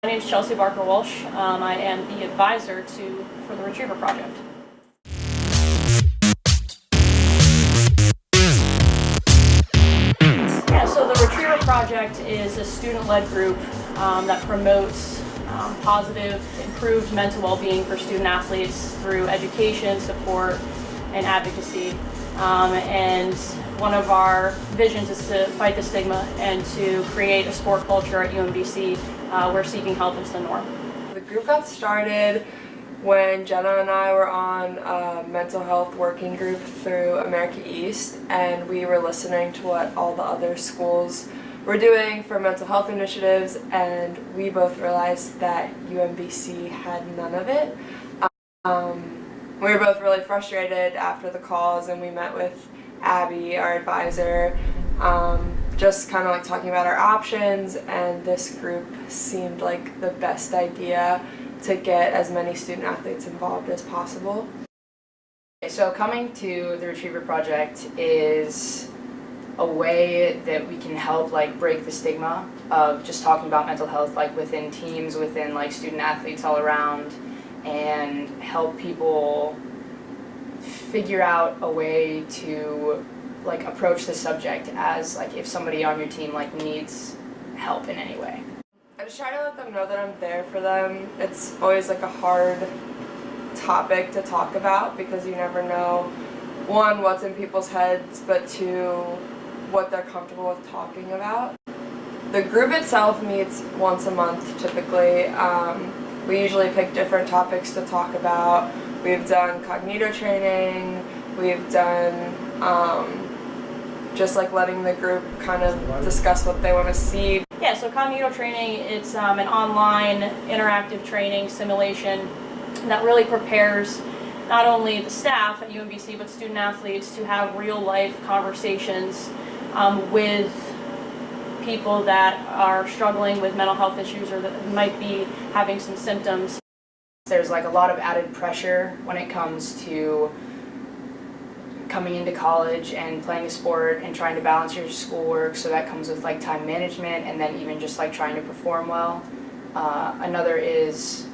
My name is Chelsea Barker Walsh. I am the advisor for the Retriever Project. Yeah, so the Retriever Project is a student-led group that promotes positive, improved mental well-being for student athletes through education, support, and advocacy. And one of our visions is to fight the stigma and to create a sport culture at UMBC where seeking help is the norm. The group got started when Jenna and I were on a mental health working group through America East, and we were listening to what all the other schools were doing for mental health initiatives, and we both realized that UMBC had none of it. We were both really frustrated after the calls, and we met with Abby, our advisor, just kind of like talking about our options, and this group seemed like the best idea to get as many student athletes involved as possible. So coming to the Retriever Project is a way that we can help break the stigma of just talking about mental health within teams, within student athletes all around, and help people figure out a way to approach the subject as if somebody on your team needs help in any way. I just try to let them know that I'm there for them. It's always a hard topic to talk about because you never know, one, what's in people's heads, but two, what they're comfortable with talking about. The group itself meets once a month typically. We usually pick different topics to talk about. We've done cognito training, we've done just letting the group kind of discuss what they want to see. Yeah, so cognito training, it's an online interactive training simulation that really prepares not only the staff at UMBC but student athletes to have real life conversations with people that are struggling with mental health issues or that might be having some symptoms. There's a lot of added pressure when it comes to coming into college and playing a sport and trying to balance your schoolwork, so that comes with time management and then even just trying to perform well. Another is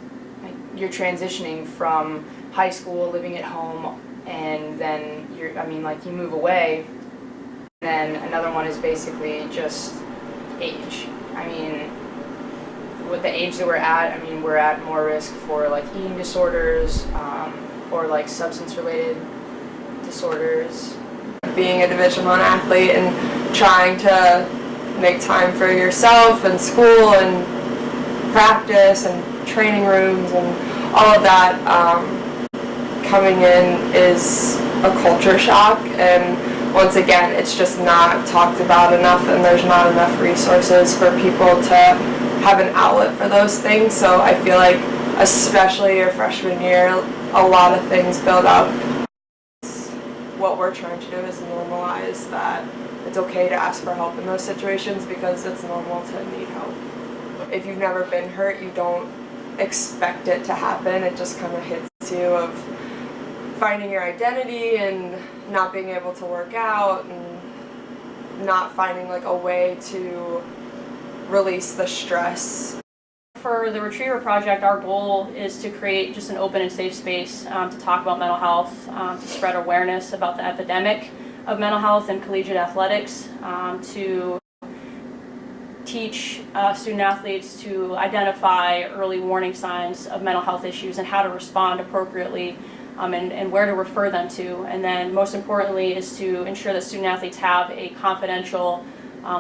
you're transitioning from high school, living at home, and then you move away. And then another one is basically just age. With the age that we're at more risk for eating disorders or substance related disorders. Being a Division I athlete and trying to make time for yourself and school and practice and training rooms and all of that, coming in is a culture shock, and once again it's just not talked about enough, and there's not enough resources for people to have an outlet for those things. So I feel especially your freshman year, a lot of things build up. What we're trying to do is normalize that it's okay to ask for help in those situations because it's normal to need help. If you've never been hurt, you don't expect it to happen. It just kind of hits you of finding your identity and not being able to work out and not finding a way to release the stress. For the Retriever Project, our goal is to create just an open and safe space to talk about mental health, to spread awareness about the epidemic of mental health in collegiate athletics, to teach student athletes to identify early warning signs of mental health issues and how to respond appropriately and where to refer them to. And then most importantly is to ensure that student athletes have a confidential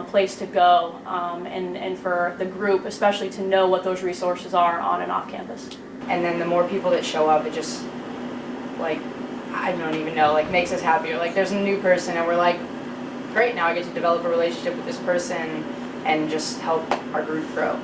place to go and for the group especially to know what those resources are on and off campus. And then the more people that show up, it just I don't even know, makes us happier. There's a new person and we're great, now I get to develop a relationship with this person and just help our group grow.